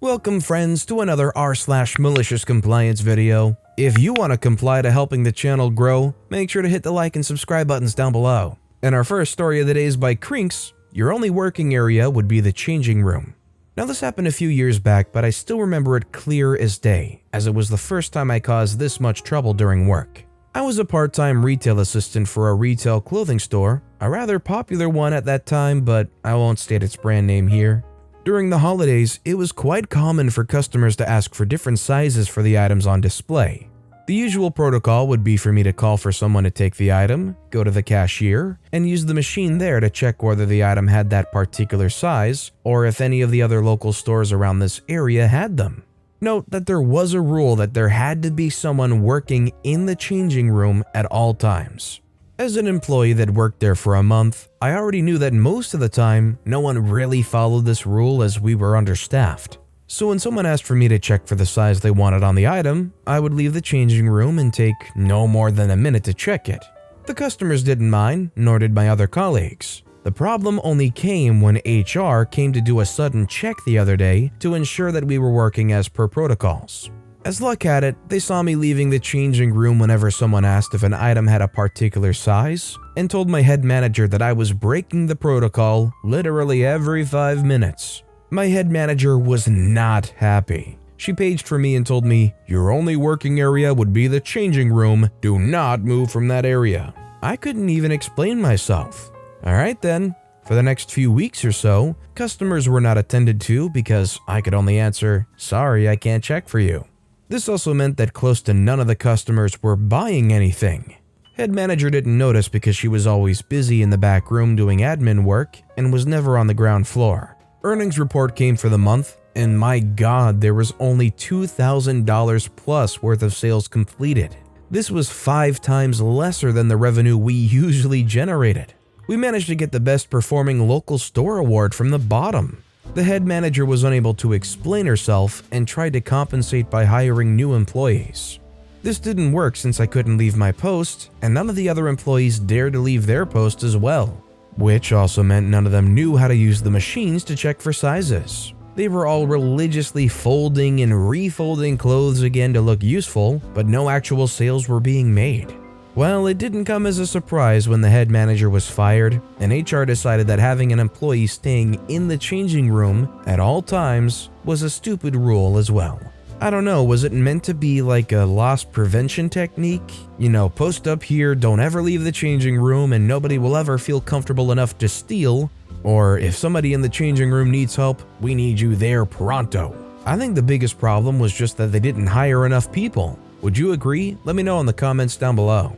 Welcome friends to another r/malicious compliance video. If you want to comply to helping the channel grow, make sure to hit the like and subscribe buttons down below. And our first story of the day is by Crinks. Your only working area would be the changing room. Now this happened a few years back, but I still remember it clear as day, as it was the first time I caused this much trouble during work. I was a part-time retail assistant for a retail clothing store, a rather popular one at that time, but I won't state its brand name here. During the holidays, it was quite common for customers to ask for different sizes for the items on display. The usual protocol would be for me to call for someone to take the item, go to the cashier, and use the machine there to check whether the item had that particular size, or if any of the other local stores around this area had them. Note that there was a rule that there had to be someone working in the changing room at all times. As an employee that worked there for a month, I already knew that most of the time, no one really followed this rule as we were understaffed. So when someone asked for me to check for the size they wanted on the item, I would leave the changing room and take no more than a minute to check it. The customers didn't mind, nor did my other colleagues. The problem only came when HR came to do a sudden check the other day to ensure that we were working as per protocols. As luck had it, they saw me leaving the changing room whenever someone asked if an item had a particular size, and told my head manager that I was breaking the protocol literally every 5 minutes. My head manager was not happy. She paged for me and told me, "Your only working area would be the changing room. Do not move from that area." I couldn't even explain myself. Alright then. For the next few weeks or so, customers were not attended to because I could only answer, "Sorry, I can't check for you." This also meant that close to none of the customers were buying anything. Head manager didn't notice because she was always busy in the back room doing admin work and was never on the ground floor. Earnings report came for the month, and my god, there was only $2,000 plus worth of sales completed. This was 5 times lesser than the revenue we usually generated. We managed to get the best performing local store award from the bottom. The head manager was unable to explain herself and tried to compensate by hiring new employees. This didn't work since I couldn't leave my post, and none of the other employees dared to leave their post as well, which also meant none of them knew how to use the machines to check for sizes. They were all religiously folding and refolding clothes again to look useful, but no actual sales were being made. Well, it didn't come as a surprise when the head manager was fired, and HR decided that having an employee staying in the changing room at all times was a stupid rule as well. I don't know, was it meant to be like a loss prevention technique? You know, post up here, don't ever leave the changing room and nobody will ever feel comfortable enough to steal. Or if somebody in the changing room needs help, we need you there pronto. I think the biggest problem was just that they didn't hire enough people. Would you agree? Let me know in the comments down below.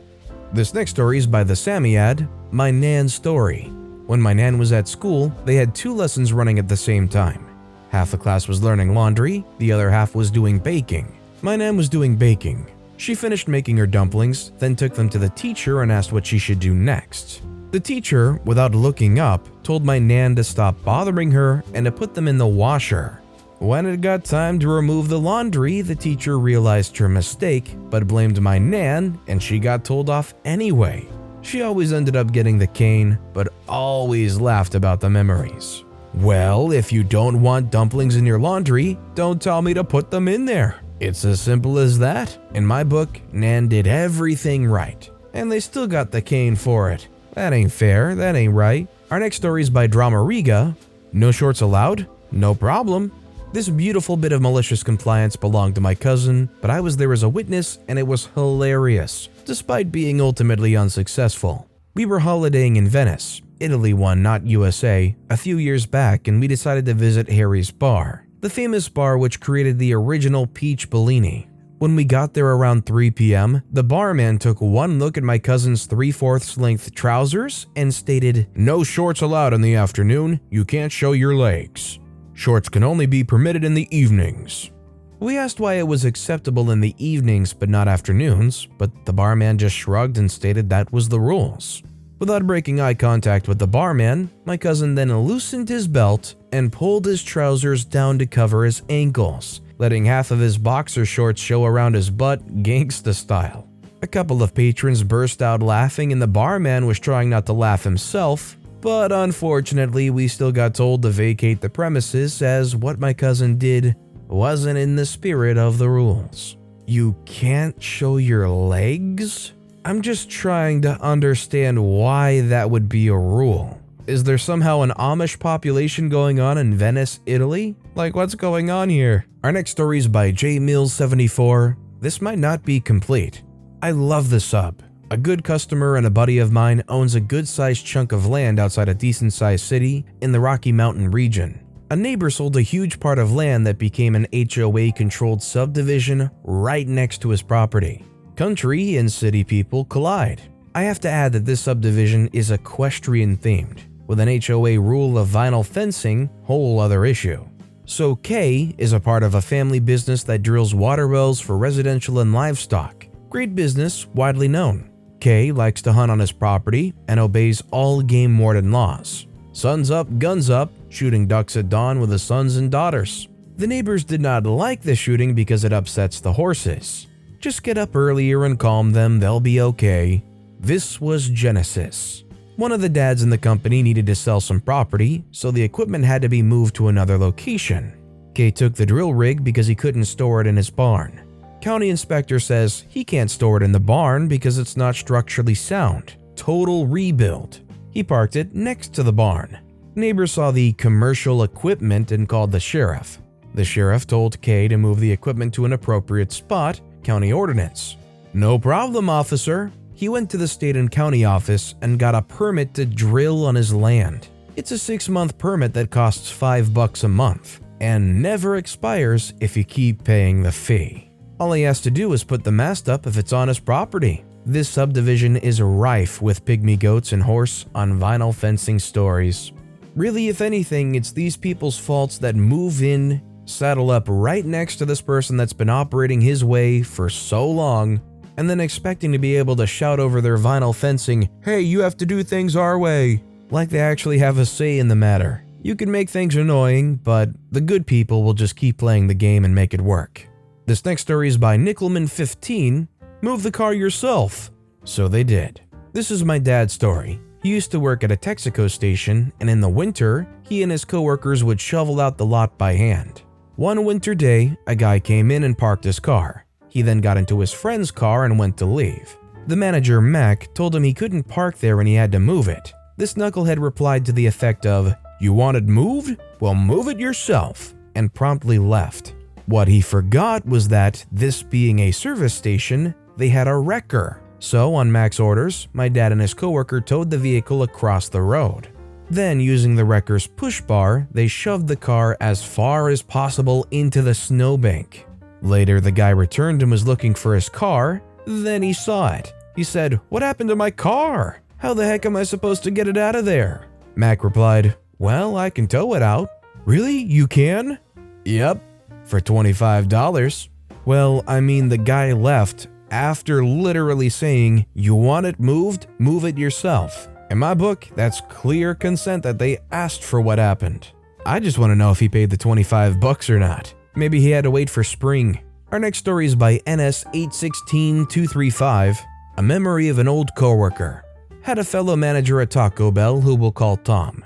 This next story is by the Sammy-ad, My Nan's Story. When my nan was at school, they had 2 lessons running at the same time. Half the class was learning laundry, the other half was doing baking. My nan was doing baking. She finished making her dumplings, then took them to the teacher and asked what she should do next. The teacher, without looking up, told my nan to stop bothering her and to put them in the washer. When it got time to remove the laundry, the teacher realized her mistake, but blamed my nan, and she got told off anyway. She always ended up getting the cane, but always laughed about the memories. Well, if you don't want dumplings in your laundry, don't tell me to put them in there. It's as simple as that. In my book, Nan did everything right, and they still got the cane for it. That ain't fair, that ain't right. Our next story is by Dramariga. No shorts allowed? No problem. This beautiful bit of malicious compliance belonged to my cousin, but I was there as a witness and it was hilarious, despite being ultimately unsuccessful. We were holidaying in Venice, Italy one, not USA, a few years back, and we decided to visit Harry's Bar, the famous bar which created the original Peach Bellini. When we got there around 3 p.m., the barman took one look at my cousin's 3/4 length trousers and stated, "No shorts allowed in the afternoon, you can't show your legs. Shorts can only be permitted in the evenings." We asked why it was acceptable in the evenings but not afternoons, but the barman just shrugged and stated that was the rules. Without breaking eye contact with the barman, my cousin then loosened his belt and pulled his trousers down to cover his ankles, letting half of his boxer shorts show around his butt, gangsta style. A couple of patrons burst out laughing and the barman was trying not to laugh himself, but unfortunately we still got told to vacate the premises as what my cousin did wasn't in the spirit of the rules. You can't show your legs? I'm just trying to understand why that would be a rule. Is there somehow an Amish population going on in Venice, Italy? Like, what's going on here? Our next story is by JMills74. This might not be complete. I love the sub. A good customer and a buddy of mine owns a good-sized chunk of land outside a decent-sized city in the Rocky Mountain region. A neighbor sold a huge part of land that became an HOA-controlled subdivision right next to his property. Country and city people collide. I have to add that this subdivision is equestrian-themed, with an HOA rule of vinyl fencing, whole other issue. So Kay is a part of a family business that drills water wells for residential and livestock. Great business, widely known. Kay likes to hunt on his property and obeys all game warden laws. Sun's up, guns up, shooting ducks at dawn with his sons and daughters. The neighbors did not like the shooting because it upsets the horses. Just get up earlier and calm them, they'll be okay. This was Genesis. One of the dads in the company needed to sell some property, so the equipment had to be moved to another location. Kay took the drill rig because he couldn't store it in his barn. County inspector says he can't store it in the barn because it's not structurally sound. Total rebuild. He parked it next to the barn. Neighbors saw the commercial equipment and called the sheriff. The sheriff told Kay to move the equipment to an appropriate spot, county ordinance. No problem, officer. He went to the state and county office and got a permit to drill on his land. It's a 6-month permit that costs $5 a month and never expires if you keep paying the fee. All he has to do is put the mast up if it's on his property. This subdivision is rife with pygmy goats and horse on vinyl fencing stories. Really, if anything, it's these people's faults that move in, saddle up right next to this person that's been operating his way for so long, and then expecting to be able to shout over their vinyl fencing, "Hey, you have to do things our way," like they actually have a say in the matter. You can make things annoying, but the good people will just keep playing the game and make it work. This next story is by Nickelman15. Move the car yourself. So they did. This is my dad's story. He used to work at a Texaco station, and in the winter, he and his coworkers would shovel out the lot by hand. One winter day, a guy came in and parked his car. He then got into his friend's car and went to leave. The manager, Mac, told him he couldn't park there and he had to move it. This knucklehead replied to the effect of, "You want it moved? Well, move it yourself," and promptly left. What he forgot was that, this being a service station, they had a wrecker. So, on Mac's orders, my dad and his coworker towed the vehicle across the road. Then, using the wrecker's push bar, they shoved the car as far as possible into the snowbank. Later, the guy returned and was looking for his car. Then he saw it. He said, "What happened to my car? How the heck am I supposed to get it out of there?" Mac replied, "Well, I can tow it out." "Really? You can?" "Yep. For $25. Well, I mean, the guy left after literally saying, "You want it moved? Move it yourself." In my book, that's clear consent that they asked for what happened. I just want to know if he paid the $25 or not. Maybe he had to wait for spring. Our next story is by NS816235, a memory of an old coworker. Had a fellow manager at Taco Bell who we'll call Tom.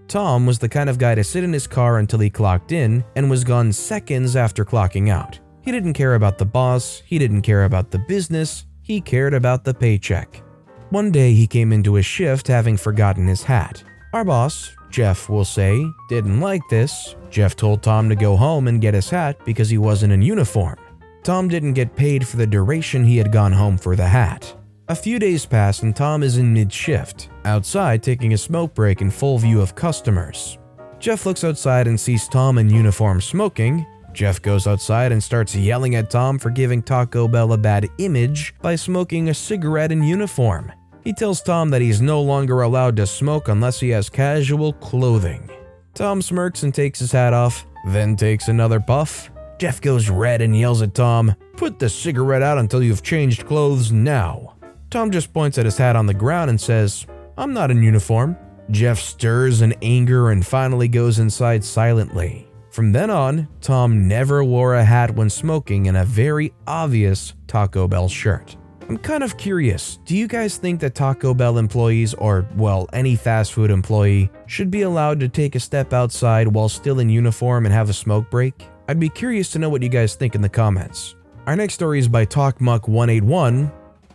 Tom was the kind of guy to sit in his car until he clocked in and was gone seconds after clocking out. He didn't care about the boss, he didn't care about the business, he cared about the paycheck. One day he came into his shift having forgotten his hat. Our boss, Jeff we'll say, didn't like this. Jeff told Tom to go home and get his hat because he wasn't in uniform. Tom didn't get paid for the duration he had gone home for the hat. A few days pass and Tom is in mid-shift, outside taking a smoke break in full view of customers. Jeff looks outside and sees Tom in uniform smoking. Jeff goes outside and starts yelling at Tom for giving Taco Bell a bad image by smoking a cigarette in uniform. He tells Tom that he's no longer allowed to smoke unless he has casual clothing. Tom smirks and takes his hat off, then takes another puff. Jeff goes red and yells at Tom, "Put the cigarette out until you've changed clothes now." Tom just points at his hat on the ground and says, "I'm not in uniform." Jeff stirs in anger and finally goes inside silently. From then on, Tom never wore a hat when smoking in a very obvious Taco Bell shirt. I'm kind of curious, do you guys think that Taco Bell employees, or, well, any fast food employee, should be allowed to take a step outside while still in uniform and have a smoke break? I'd be curious to know what you guys think in the comments. Our next story is by TalkMuck181.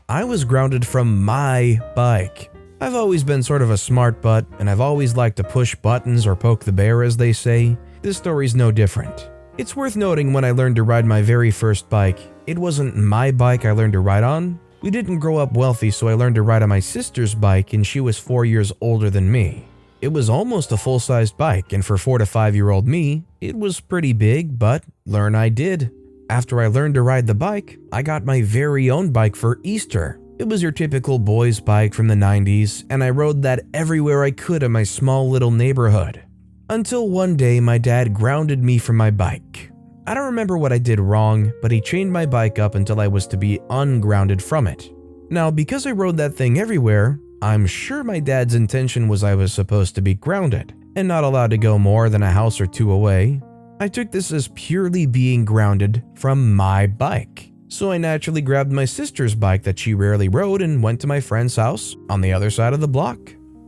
I was grounded from my bike. I've always been sort of a smart butt, and I've always liked to push buttons or poke the bear, as they say. This story's no different. It's worth noting when I learned to ride my very first bike, it wasn't my bike I learned to ride on. We didn't grow up wealthy, so I learned to ride on my sister's bike, and she was 4 years older than me. It was almost a full-sized bike, and for 4 to 5-year-old me, it was pretty big, but learn I did. After I learned to ride the bike, I got my very own bike for Easter. It was your typical boy's bike from the 90s, and I rode that everywhere I could in my small little neighborhood. Until one day my dad grounded me from my bike. I don't remember what I did wrong, but he chained my bike up until I was to be ungrounded from it. Now, because I rode that thing everywhere, I'm sure my dad's intention was I was supposed to be grounded and not allowed to go more than a house or two away. I took this as purely being grounded from my bike. So I naturally grabbed my sister's bike that she rarely rode and went to my friend's house on the other side of the block.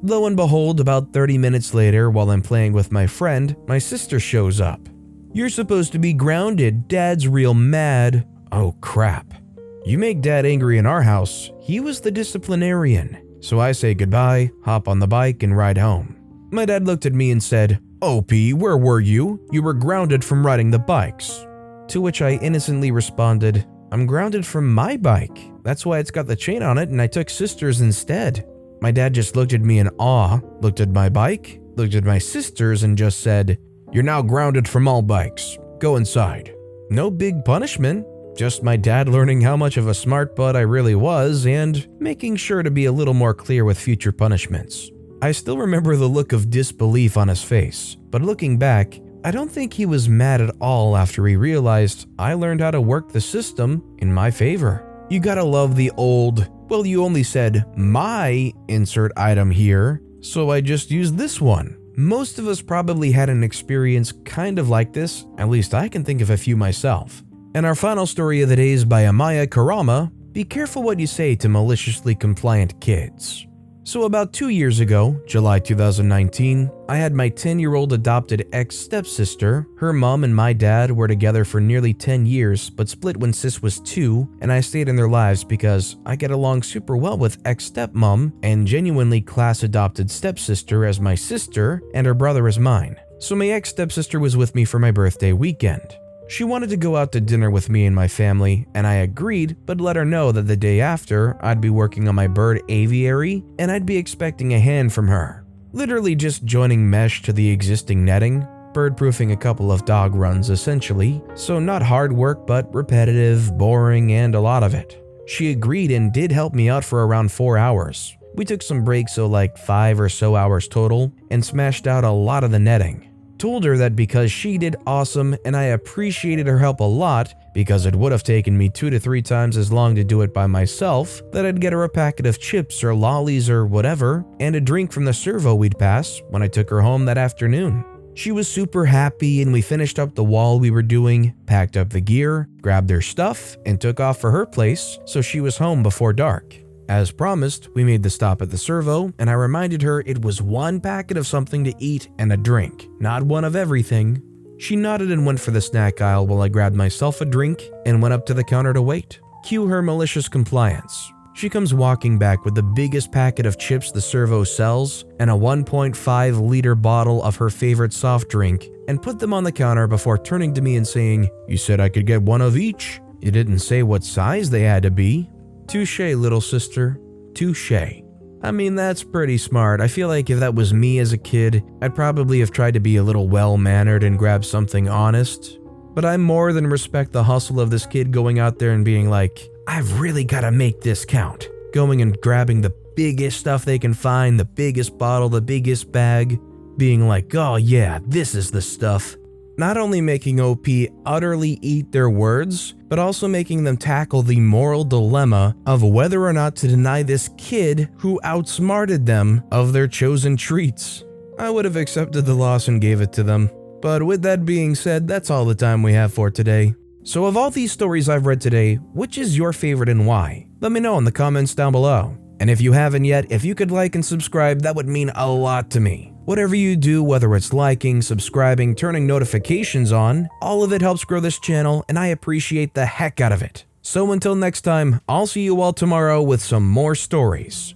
Lo and behold, about 30 minutes later, while I'm playing with my friend, my sister shows up. "You're supposed to be grounded, Dad's real mad." Oh crap. You make Dad angry in our house, he was the disciplinarian. So I say goodbye, hop on the bike, and ride home. My dad looked at me and said, "OP, where were you? You were grounded from riding the bikes." To which I innocently responded, "I'm grounded from my bike. That's why it's got the chain on it, and I took sister's instead." My dad just looked at me in awe, looked at my bike, looked at my sister's, and just said, "You're now grounded from all bikes. Go inside." No big punishment, just my dad learning how much of a smart butt I really was and making sure to be a little more clear with future punishments. I still remember the look of disbelief on his face, but looking back, I don't think he was mad at all after he realized I learned how to work the system in my favor. You gotta love the old, "Well, you only said my insert item here, so I just used this one." Most of us probably had an experience kind of like this, at least I can think of a few myself. And our final story of the day is by Amaya Karama. Be careful what you say to maliciously compliant kids. So about 2 years ago, July 2019, I had my 10-year-old adopted ex-stepsister. Her mom and my dad were together for nearly 10 years, but split when sis was 2, and I stayed in their lives because I get along super well with ex-stepmom and genuinely class-adopted stepsister as my sister, and her brother as mine. So my ex-stepsister was with me for my birthday weekend. She wanted to go out to dinner with me and my family, and I agreed, but let her know that the day after, I'd be working on my bird aviary, and I'd be expecting a hand from her. Literally just joining mesh to the existing netting, bird-proofing a couple of dog runs essentially, so not hard work but repetitive, boring, and a lot of it. She agreed and did help me out for around 4 hours. We took some breaks, so like 5 or so hours total, and smashed out a lot of the netting. Told her that because she did awesome and I appreciated her help a lot, because it would have taken me 2 to 3 times as long to do it by myself, that I'd get her a packet of chips or lollies or whatever, and a drink from the servo we'd pass when I took her home that afternoon. She was super happy and we finished up the wall we were doing, packed up the gear, grabbed her stuff, and took off for her place so she was home before dark. As promised, we made the stop at the servo, and I reminded her it was 1 packet of something to eat and a drink, not one of everything. She nodded and went for the snack aisle while I grabbed myself a drink and went up to the counter to wait. Cue her malicious compliance. She comes walking back with the biggest packet of chips the servo sells and a 1.5-liter bottle of her favorite soft drink, and put them on the counter before turning to me and saying, "You said I could get 1 of each. You didn't say what size they had to be." Touché, little sister. Touché. I mean, that's pretty smart. I feel like if that was me as a kid, I'd probably have tried to be a little well-mannered and grab something honest. But I more than respect the hustle of this kid going out there and being like, "I've really gotta make this count." Going and grabbing the biggest stuff they can find, the biggest bottle, the biggest bag. Being like, "Oh yeah, this is the stuff." Not only making OP utterly eat their words, but also making them tackle the moral dilemma of whether or not to deny this kid who outsmarted them of their chosen treats. I would have accepted the loss and gave it to them. But with that being said, that's all the time we have for today. So of all these stories I've read today, which is your favorite and why? Let me know in the comments down below. And if you haven't yet, if you could like and subscribe, that would mean a lot to me. Whatever you do, whether it's liking, subscribing, turning notifications on, all of it helps grow this channel and I appreciate the heck out of it. So until next time, I'll see you all tomorrow with some more stories.